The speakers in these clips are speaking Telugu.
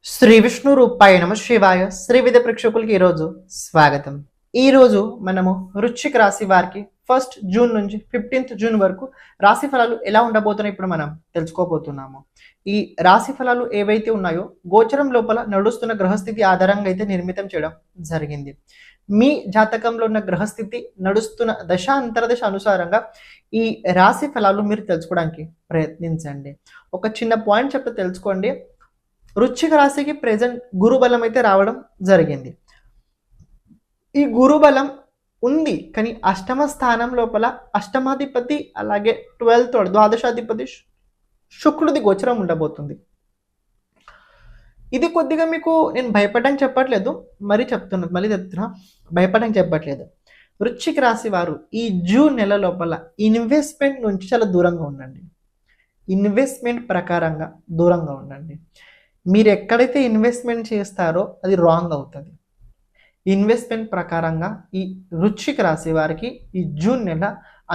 శ్రీ విష్ణు రూపాయ నమ శివాయ శ్రీ విద్య ప్రేక్షకులకి ఈరోజు స్వాగతం. ఈరోజు మనము వృశ్చిక రాశి వారికి 1 జూన్ నుంచి 15 జూన్ వరకు రాశి ఫలాలు ఎలా ఉండబోతున్నాయి ఇప్పుడు మనం తెలుసుకోబోతున్నాము. ఈ రాశి ఫలాలు ఏవైతే ఉన్నాయో గోచరం లోపల నడుస్తున్న గ్రహస్థితి ఆధారంగా అయితే నిర్మితం చేయడం జరిగింది. మీ జాతకంలో ఉన్న గ్రహస్థితి నడుస్తున్న దశ అంతర్దశ అనుసారంగా ఈ రాశి ఫలాలు మీరు తెలుసుకోవడానికి ప్రయత్నించండి. ఒక చిన్న పాయింట్ చెప్తే తెలుసుకోండి. వృశ్చిక రాశికి ప్రెజెంట్ గురుబలం అయితే రావడం జరిగింది. ఈ గురుబలం ఉంది కానీ అష్టమ స్థానం లోపల అష్టమాధిపతి అలాగే 12th ద్వాదశాధిపతి శుక్రుడి గోచరం ఉండబోతుంది. ఇది కొద్దిగా మీకు నేను భయపడడానికి చెప్పట్లేదు, మళ్ళీ చెప్తున్నా భయపడడానికి చెప్పట్లేదు. వృశ్చిక రాశి వారు ఈ జూన్ నెల లోపల ఇన్వెస్ట్మెంట్ నుంచి చాలా దూరంగా ఉండండి. ఇన్వెస్ట్మెంట్ ప్రకారంగా దూరంగా ఉండండి. మీరు ఎక్కడైతే ఇన్వెస్ట్మెంట్ చేస్తారో అది రాంగ్ అవుతుంది. ఇన్వెస్ట్మెంట్ ప్రకారంగా ఈ వృశ్చిక రాశి వారికి ఈ జూన్ నెల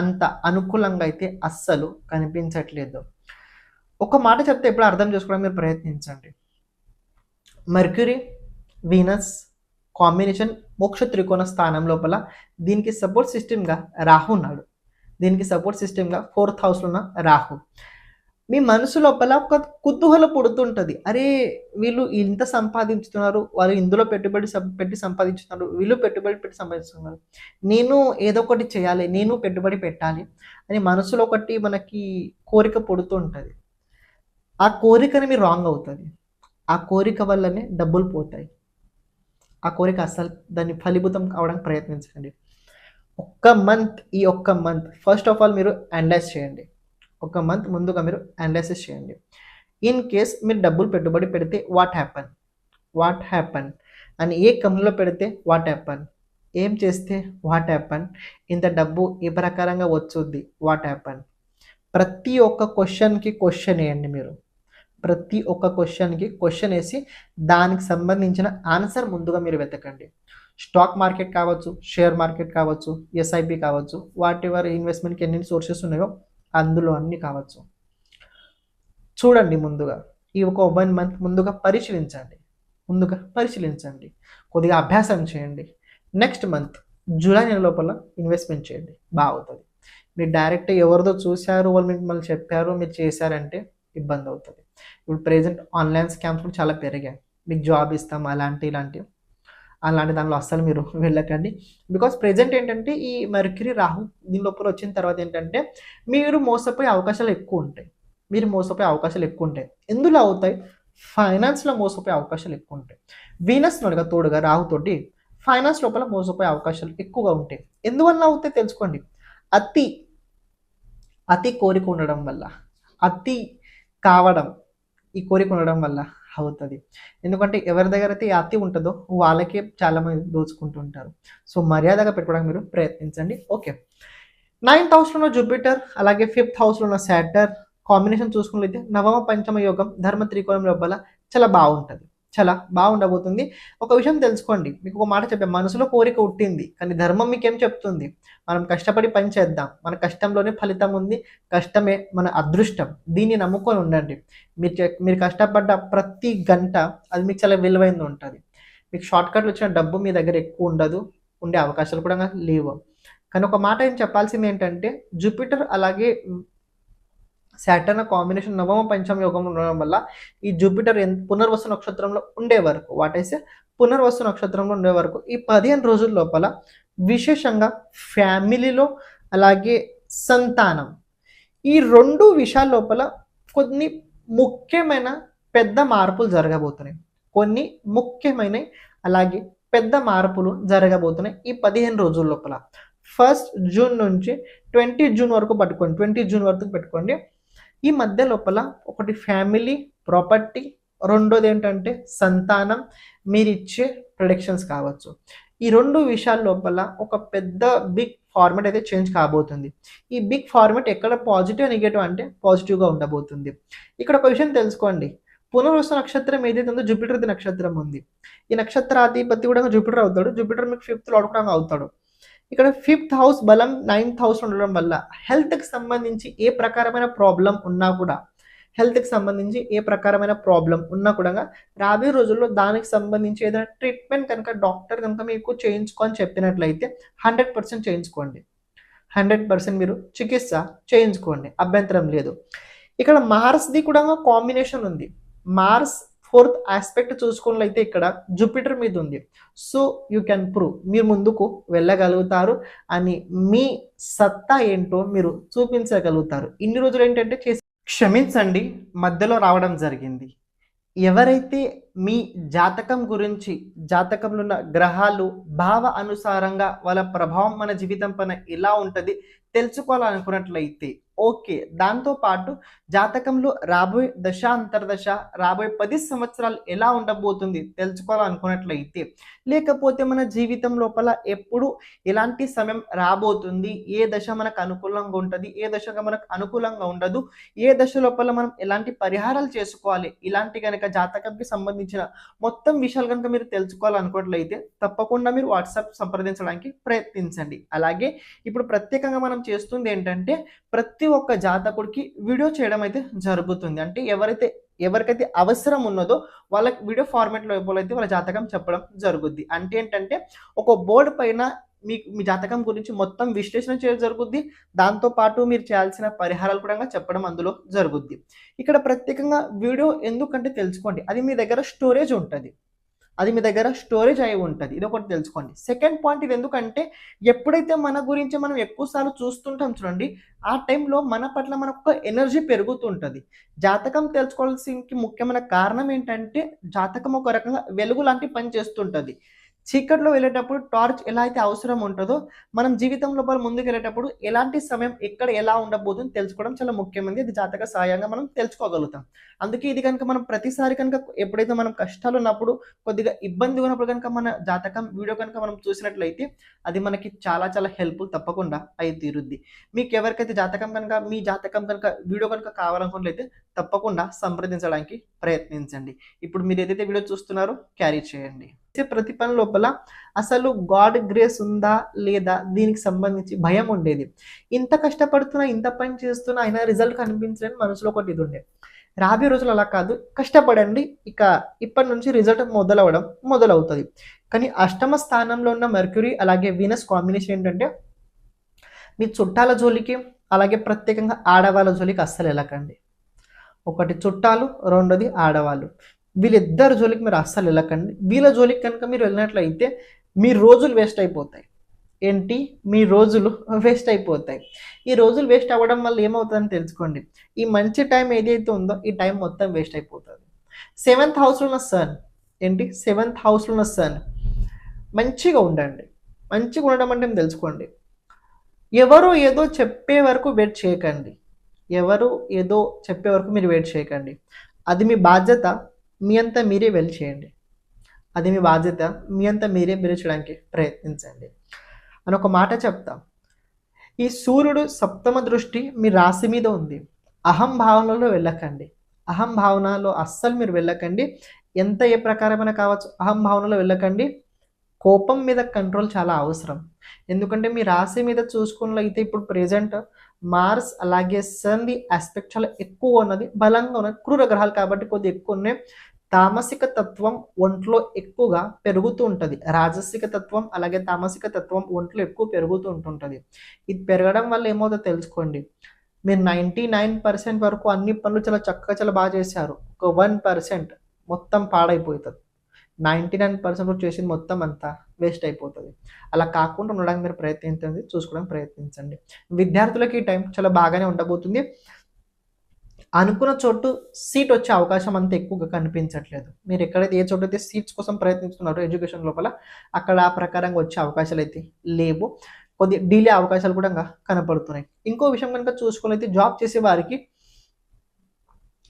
అంత అనుకూలంగా అయితే అస్సలు కనిపించట్లేదు. ఒక మాట చెప్తే ఎప్పుడు అర్థం చేసుకోవడం మీరు ప్రయత్నించండి. మర్క్యూరీ వీనస్ కాంబినేషన్ మోక్ష త్రికోణ స్థానం లోపల దీనికి సపోర్ట్ సిస్టమ్గా రాహు ఉన్నాడు. దీనికి సపోర్ట్ సిస్టమ్గా 4th హౌస్లో ఉన్న రాహు. మీ మనసు లోపల ఒక కుతూహలం పుడుతుంటుంది. అరే వీళ్ళు ఇంత సంపాదించుతున్నారు, వాళ్ళు ఇందులో పెట్టి సంపాదించుతున్నారు, వీళ్ళు పెట్టుబడి పెట్టి సంపాదిస్తున్నారు, నేను ఏదో ఒకటి చేయాలి, నేను పెట్టుబడి పెట్టాలి అని మనసులో ఒకటి మనకి కోరిక పుడుతూ ఉంటుంది. ఆ కోరికని మీరు రాంగ్ అవుతుంది. ఆ కోరిక వల్లనే డబ్బులు పోతాయి. ఆ కోరిక అస్సలు దాన్ని ఫలీభూతం కావడానికి ప్రయత్నించండి. ఈ ఒక్క మంత్ ఫస్ట్ ఆఫ్ ఆల్ మీరు అనలైజ్ చేయండి. ఒక మంత్ ముందుగా మీరు అనాలిసిస్ చేయండి. ఇన్ కేస్ మీరు డబ్బులు పెట్టుబడి పెడితే వాట్ హ్యాపన్ అని, ఏ కంపెనీలో పెడితే వాట్ హ్యాపన్, ఏం చేస్తే వాట్ హ్యాపన్, ఇంత డబ్బు ఏ ప్రకారంగా వచ్చుద్ది వాట్ హ్యాపన్. ప్రతి ఒక్క క్వశ్చన్కి క్వశ్చన్ వేయండి. మీరు ప్రతి ఒక్క క్వశ్చన్కి క్వశ్చన్ వేసి దానికి సంబంధించిన ఆన్సర్ ముందుగా మీరు వెతకండి. స్టాక్ మార్కెట్ కావచ్చు, షేర్ మార్కెట్ కావచ్చు, ఎస్ఐపి కావచ్చు, వాట్ ఎవర్ ఇన్వెస్ట్మెంట్కి ఎన్ని సోర్సెస్ ఉన్నాయో అందులో అన్నీ కావచ్చు. చూడండి ముందుగా ఈ ఒక 1 మంత్ ముందుగా పరిశీలించండి, కొద్దిగా అభ్యాసం చేయండి. నెక్స్ట్ మంత్ జూలై నెల లోపల ఇన్వెస్ట్మెంట్ చేయండి, బాగుంటుంది. మీరు డైరెక్ట్ ఎవరిదో చూశారు, వాళ్ళు మిమ్మల్ని చెప్పారు, మీరు చేశారంటే ఇబ్బంది అవుతుంది. ఇప్పుడు ప్రెజెంట్ ఆన్లైన్ స్కామ్స్ కూడా చాలా పెరిగాయి. మీకు జాబ్ ఇస్తాం అలాంటి దానిలో అస్సలు మీరు వెళ్ళకండి. బికాస్ ప్రెజెంట్ ఏంటంటే ఈ మర్క్యూరీ రాహు దీని లోపల వచ్చిన తర్వాత ఏంటంటే మీరు మోసపోయే అవకాశాలు ఎక్కువ ఉంటాయి. ఎందులో అవుతాయి? ఫైనాన్స్లో మోసపోయే అవకాశాలు ఎక్కువ ఉంటాయి. వీనస్ నడుగా తోడుగా రాహుతోటి ఫైనాన్స్ లోపల మోసపోయే అవకాశాలు ఎక్కువగా ఉంటాయి. ఎందువల్ల అవుతాయి తెలుసుకోండి. అతి కోరిక ఉండడం వల్ల, అతి కావడం, ఈ కోరిక ఉండడం వల్ల అవుతుంది. ఎందుకంటే ఎవరి దగ్గర అయితే అతి ఉంటుందో వాళ్ళకే చాలామంది దోచుకుంటుంటారు. సో మర్యాదగా పెట్టుకోవడానికి మీరు ప్రయత్నించండి. ఓకే, 9th హౌస్లో ఉన్న జూపిటర్ అలాగే 5th హౌస్లో ఉన్న సాటర్న్ కాంబినేషన్ చూసుకున్నట్లయితే నవమ పంచమ యోగం ధర్మ త్రికోణం లోపల చాలా బాగుండబోతుంది. ఒక విషయం తెలుసుకోండి, మీకు ఒక మాట చెప్పే, మనసులో కోరిక ఉట్టింది కానీ ధర్మం మీకేం చెప్తుంది? మనం కష్టపడి పని చేద్దాం, మన కష్టంలోనే ఫలితం ఉంది, కష్టమే మన అదృష్టం, దీన్ని నమ్ముకొని ఉండండి. మీరు కష్టపడ్డ ప్రతి గంట అది మీకు చాలా విలువైంది ఉంటుంది. మీకు షార్ట్కట్లు వచ్చిన డబ్బు మీ దగ్గర ఎక్కువ ఉండదు, ఉండే అవకాశాలు కూడా లేవు. కానీ ఒక మాట ఏం చెప్పాల్సింది ఏంటంటే జూపిటర్ అలాగే సాటర్న్ కాంబినేషన్ నవమ పంచమ యోగంలో ఉండడం వల్ల ఈ జూపిటర్ పునర్వసు నక్షత్రంలో ఉండే వరకు ఈ 15 రోజుల లోపల విశేషంగా ఫ్యామిలీలో అలాగే సంతానం, ఈ 2 విషయాల లోపల కొన్ని ముఖ్యమైన పెద్ద మార్పులు జరగబోతున్నాయి. ఈ 15 రోజుల లోపల 1 జూన్ నుంచి 20 జూన్ వరకు పెట్టుకోండి. ఈ మధ్య లోపల ఒకటి ఫ్యామిలీ, ప్రాపర్టీ, రెండోది ఏంటంటే సంతానం, మీరు ఇచ్చే ప్రొడక్షన్స్ కావచ్చు. ఈ 2 విషయాల లోపల ఒక పెద్ద బిగ్ ఫార్మేట్ అయితే చేంజ్ కాబోతుంది. ఈ బిగ్ ఫార్మేట్ ఎక్కడ పాజిటివ్ నెగిటివ్ అంటే పాజిటివ్గా ఉండబోతుంది. ఇక్కడ ఒక విషయం తెలుసుకోండి, పునర్వసు నక్షత్రం ఏదైతే ఉందో జూపిటర్ నక్షత్రం ఉంది. ఈ నక్షత్రాధిపతి కూడా జూపిటర్ అవుతాడు. జూపిటర్ మీకు 5th లార్డ్ కూడా అవుతాడు. ఇక్కడ 5th హౌస్ బలం 9th హౌస్ ఉండడం వల్ల హెల్త్కి సంబంధించి ఏ ప్రకారమైన ప్రాబ్లం ఉన్నా కూడా హెల్త్కి సంబంధించి ఏ ప్రకారమైన ప్రాబ్లం ఉన్నా కూడా రాబోయే రోజుల్లో దానికి సంబంధించి ఏదైనా ట్రీట్మెంట్ కనుక డాక్టర్ కనుక మీకు చేయించుకో అని చెప్పినట్లయితే 100% చేయించుకోండి. 100% మీరు చికిత్స చేయించుకోండి, అభ్యంతరం లేదు. ఇక్కడ మార్స్ది కూడా కాంబినేషన్ ఉంది. మార్స్ 4th ఆస్పెక్ట్ చూసుకున్నట్లయితే ఇక్కడ జూపిటర్ మీద ఉంది. సో యూ కెన్ ప్రూవ్, మీరు ముందుకు వెళ్ళగలుగుతారు అని మీ సత్తా ఏంటో మీరు చూపించగలుగుతారు. ఇన్ని రోజులు ఏంటంటే క్షమించండి, మధ్యలో రావడం జరిగింది. ఎవరైతే మీ జాతకం గురించి, జాతకంలో ఉన్న గ్రహాలు భావ అనుసారంగా వాళ్ళ ప్రభావం మన జీవితం పైన ఎలా ఉంటుంది తెలుసుకోవాలనుకున్నట్లయితే ఓకే, దాంతోపాటు జాతకంలో రాబోయే దశ అంతర్దశ రాబోయే 10 సంవత్సరాలు ఎలా ఉండబోతుంది తెలుసుకోవాలనుకున్నట్లయితే, లేకపోతే మన జీవితం లోపల ఎప్పుడు ఎలాంటి సమయం రాబోతుంది, ఏ దశ మనకు అనుకూలంగా ఉంటుంది, ఏ దశగా మనకు అనుకూలంగా ఉండదు, ఏ దశ లోపల మనం ఎలాంటి పరిహారాలు చేసుకోవాలి, ఇలాంటి కనుక జాతకంకి సంబంధించిన మొత్తం విషయాలు కనుక మీరు తెలుసుకోవాలనుకున్నట్లయితే తప్పకుండా మీరు వాట్సాప్ సంప్రదించడానికి ప్రయత్నించండి. అలాగే ఇప్పుడు ప్రత్యేకంగా మనం చేస్తుంది ఏంటంటే ప్రతి ఒక్క జాతకుడికి వీడియో చేయడం అయితే జరుగుతుంది. అంటే ఎవరికైతే అవసరం ఉన్నదో వాళ్ళకి వీడియో ఫార్మాట్లో అయితే వాళ్ళ జాతకం చెప్పడం జరుగుద్ది. అంటే ఏంటంటే ఒక బోర్డు పైన మీ జాతకం గురించి మొత్తం విశ్లేషణ చేయడం జరుగుద్ది. దాంతోపాటు మీరు చేయాల్సిన పరిహారాలు కూడా చెప్పడం అందులో జరుగుద్ది. ఇక్కడ ప్రత్యేకంగా వీడియో ఎందుకంటే తెలుసుకోండి, అది మీ దగ్గర స్టోరేజ్ ఉంటుంది, అది మీ దగ్గర స్టోరేజ్ అయి ఉంటుంది. ఇది ఒకటి తెలుసుకోండి. సెకండ్ పాయింట్, ఇది ఎందుకంటే ఎప్పుడైతే మన గురించి మనం ఎక్కువసార్లు చూస్తుంటాం చూడండి, ఆ టైంలో మన పట్ల మనకు ఎనర్జీ పెరుగుతుంటుంది. జాతకం తెలుసుకోవాల్సిన ముఖ్యమైన కారణం ఏంటంటే జాతకం ఒక రకంగా వెలుగు లాంటి పని చేస్తుంటుంది. చీకట్లో వెళ్ళేటప్పుడు టార్చ్ ఎలా అయితే అవసరం ఉంటుందో మనం జీవితం లోపల ముందుకు వెళ్ళేటప్పుడు ఎలాంటి సమయం ఎక్కడ ఎలా ఉండబోతుందో తెలుసుకోవడం చాలా ముఖ్యమైనది. ఇది జాతక సహాయంగా మనం తెలుసుకోగలుగుతాం. అందుకే ఇది కనుక మనం ప్రతిసారి కనుక ఎప్పుడైతే మనం కష్టాలు ఉన్నప్పుడు, కొద్దిగా ఇబ్బంది ఉన్నప్పుడు కనుక మన జాతకం వీడియో కనుక మనం చూసినట్లయితే అది మనకి చాలా చాలా హెల్ప్ఫుల్ తప్పకుండా అయి తీరుద్ది. మీకు ఎవరికైతే జాతకం కనుక మీ జాతకం కనుక వీడియో కనుక కావాలనుకున్నట్లయితే తప్పకుండా సంప్రదించడానికి ప్రయత్నించండి. ఇప్పుడు మీరు ఏదైతే వీడియో చూస్తున్నారో క్యారీ చేయండి. ప్రతి పని లోపల అసలు గాడ్ గ్రేస్ ఉందా లేదా దీనికి సంబంధించి భయం ఉండేది. ఇంత కష్టపడుతున్నా, ఇంత పని చేస్తున్నా అయినా రిజల్ట్ కనిపించని మనసులో ఒకటి ఇది ఉండే. రాబోయే రోజులు అలా కాదు, కష్టపడండి, ఇక ఇప్పటి నుంచి రిజల్ట్ మొదలవుతుంది. కానీ అష్టమ స్థానంలో ఉన్న మెర్క్యూరీ అలాగే వీనస్ కాంబినేషన్ ఏంటంటే మీ చుట్టాల జోలికి అలాగే ప్రత్యేకంగా ఆడవాళ్ళ జోలికి అస్సలు వెళ్ళకండి. ఒకటి చుట్టాలు, రెండోది ఆడవాళ్ళు, వీళ్ళిద్దరు జోలికి మీరు అస్సలు వెళ్ళకండి. వీళ్ళ జోలికి కనుక మీరు వెళ్ళినట్లయితే మీ రోజులు వేస్ట్ అయిపోతాయి. ఏంటి, మీ రోజులు వేస్ట్ అయిపోతాయి. ఈ రోజులు వేస్ట్ అవ్వడం వల్ల ఏమవుతుందని తెలుసుకోండి. ఈ మంచి టైం ఏదైతే ఉందో ఈ టైం మొత్తం వేస్ట్ అయిపోతుంది. 7th హౌస్లో ఉన్న సన్, ఏంటి 7th హౌస్లో ఉన్న సన్, మంచిగా ఉండండి. మంచిగా ఉండడం అంటే తెలుసుకోండి, ఎవరు ఏదో చెప్పే వరకు వెయిట్ చేయకండి. ఎవరు ఏదో చెప్పే వరకు మీరు వెయిట్ చేయకండి. అది మీ బాధ్యత, మీ అంతా మీరే వెళ్ళి చేయండి. అది మీ బాధ్యత, మీ అంతా మీరే చేయడానికి ప్రయత్నించండి అని ఒక మాట చెప్తా. ఈ సూర్యుడు సప్తమ దృష్టి మీ రాశి మీద ఉంది. అహం భావనలో వెళ్ళకండి. అహం భావనలో అస్సలు మీరు వెళ్ళకండి. ఎంత ఏ ప్రకారమైన కావచ్చు, అహం భావనలో వెళ్ళకండి. కోపం మీద కంట్రోల్ చాలా అవసరం. ఎందుకంటే మీ రాశి మీద చూసుకున్నట్లయితే ఇప్పుడు ప్రెజెంట్ మార్స్ అలాగే సన్ది ఆస్పెక్ట్ చాలా ఎక్కువ ఉన్నది, బలంగా ఉన్నది. క్రూర గ్రహాలు కాబట్టి కొద్దిగా ఎక్కువ ఉన్నాయి. తామసిక తత్వం ఒంట్లో ఎక్కువగా పెరుగుతూ ఉంటుంది. రాజసిక తత్వం అలాగే తామసిక తత్వం ఒంట్లో ఎక్కువ పెరుగుతూ ఉంటుంటుంది. ఇది పెరగడం వల్ల ఏమవుతుందో తెలుసుకోండి. మీరు 99% వరకు అన్ని పనులు చాలా చక్కగా చాలా బాగా చేశారు, ఒక 1% మొత్తం పాడైపోతుంది. 99% చేసింది మొత్తం అంతా వేస్ట్ అయిపోతుంది. అలా కాకుండా ఉండడానికి మీరు ప్రయత్నించండి, చూసుకోవడానికి ప్రయత్నించండి. విద్యార్థులకి ఈ టైం చాలా బాగానే ఉండబోతుంది. అనుకున్న చోటు సీట్ వచ్చే అవకాశం అంత ఎక్కువగా కనిపించట్లేదు. మీరు ఎక్కడైతే ఏ చోటైతే సీట్స్ కోసం ప్రయత్నిస్తున్నారో ఎడ్యుకేషన్ లోపల అక్కడ ఆ ప్రకారంగా వచ్చే అవకాశాలు అయితే లేవు. కొద్ది డిలే అవకాశాలు కూడా కనపడుతున్నాయి. ఇంకో విషయం కనుక చూసుకున్నైతే జాబ్ చేసే వారికి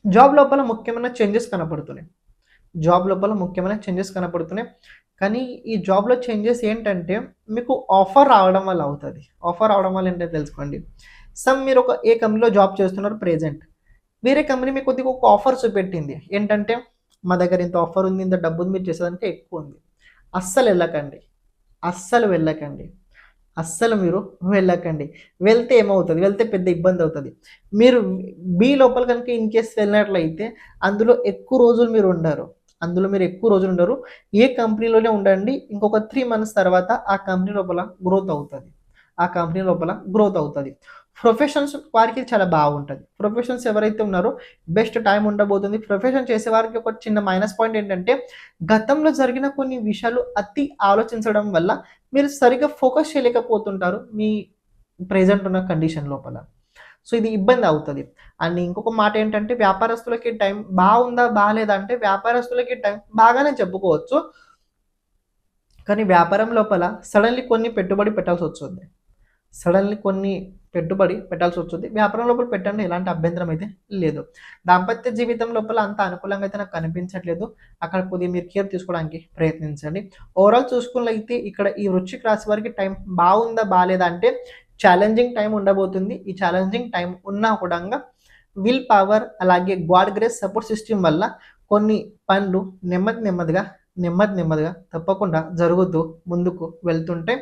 జాబ్ లోపల ముఖ్యమైన చేంజెస్ కనపడుతున్నాయి. కానీ ఈ జాబ్లో చేంజెస్ ఏంటంటే మీకు ఆఫర్ రావడం వల్ల అవుతుంది. ఆఫర్ రావడం వల్ల ఏంటంటే తెలుసుకోండి. మీరు ఏ కంపెనీలో జాబ్ చేస్తున్నారు ప్రెజెంట్, వేరే కంపెనీ మీకు కొద్దిగా ఒక ఆఫర్ చూపెట్టింది. ఏంటంటే మా దగ్గర ఇంత ఆఫర్ ఉంది, ఇంత డబ్బు మీరు చేసేదానికి ఎక్కువ ఉంది. అస్సలు వెళ్ళకండి. అస్సలు మీరు వెళ్ళకండి. వెళ్తే ఏమవుతది? వెళ్తే పెద్ద ఇబ్బంది అవుతది. మీరు బి లోపల కనుక ఇన్ కేస్ వెళ్ళినట్లయితే అందులో ఎక్కువ రోజులు మీరు ఉండరు. అందులో మీరు ఎక్కువ రోజులు ఉండరు. ఏ కంపెనీలోనే ఉండండి. ఇంకొక 3 మంత్స్ తర్వాత ఆ కంపెనీ లోపల గ్రోత్ అవుతది. ఆ కంపెనీ లోపల గ్రోత్ అవుతది. ప్రొఫెషన్స్ వారికి చాలా బాగుంటది. ప్రొఫెషన్స్ ఎవరైతే ఉన్నారో బెస్ట్ టైమ్ ఉండబోతుంది. ప్రొఫెషన్ చేసే వారికి ఒక చిన్న మైనస్ పాయింట్ ఏంటంటే గతంలో జరిగిన కొన్ని విషయాలు అతి ఆలోచించడం వల్ల మీరు సరిగ్గా ఫోకస్ చేయలేకపోతుంటారు మీ ప్రెజెంట్ ఉన్న కండిషన్ లోపల. సో, ఇది ఇబ్బంది అవుతది. అండ్ ఇంకొక మాట ఏంటంటే వ్యాపారస్తులకి టైం బావుందా? బాలేదా? అంటే వ్యాపారస్తులకి టైం బాగానే చెప్పుకోవచ్చు. కానీ వ్యాపారం లోపల సడెన్‌లీ కొన్ని పెట్టుబడి పెట్టాల్సొస్తుంది. సడెన్‌లీ కొన్ని పెట్టుబడి పెట్టాల్సొచ్చుద్ది. వ్యాపారం లోపల పెట్టండి. ఎలాంటి అభ్యంతరం అయితే లేదు. దాంపత్య జీవితం లోపల అంత అనుకూలంగా అయితే నాకు కనిపించట్లేదు. అక్కడ కొద్దిగా మీరు కేర్ తీసుకోవడానికి ప్రయత్నించండి. ఓవరాల్ చూసుకున్నట్లయితే ఇక్కడ ఈ వృశ్చిక రాశి వారికి టైం బావుందా? బాలేదా? అంటే ఛాలెంజింగ్ టైం ఉండబోతుంది. ఈ ఛాలెంజింగ్ టైం ఉన్నా కూడంగా విల్ పవర్ అలాగే గాడ్ గ్రేస్ సపోర్ట్ సిస్టమ్ వల్ల కొన్ని పనులు నెమ్మదిగా తప్పకుండా జరుగుతూ ముందుకు వెళ్తుంటే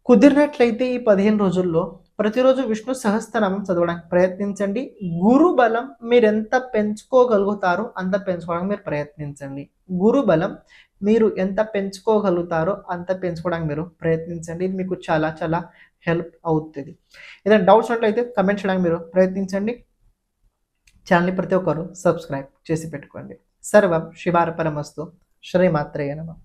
కుదిరినట్లయితే ఈ 15 రోజుల్లో ప్రతిరోజు విష్ణు సహస్రనామం చదవడానికి ప్రయత్నించండి. గురు బలం మీరెంత పెంచుకోగలుగుతారో అంత పెంచుకోవడానికి మీరు ప్రయత్నించండి. గురు బలం మీరు ఎంత పెంచుకోగలుగుతారో అంత పెంచుకోవడానికి మీరు ప్రయత్నించండి. ఇది మీకు చాలా చాలా హెల్ప్ అవుతది. ఏదైనా డౌట్స్ ఉన్నట్లయితే కమెంట్ చేయడానికి మీరు ప్రయత్నించండి. ఛానల్‌ని ప్రతి ఒక్కరు సబ్స్క్రైబ్ చేసి పెట్టుకోండి. సర్వం శివార్పణమస్తు. శ్రీమాత్రేయ నమః.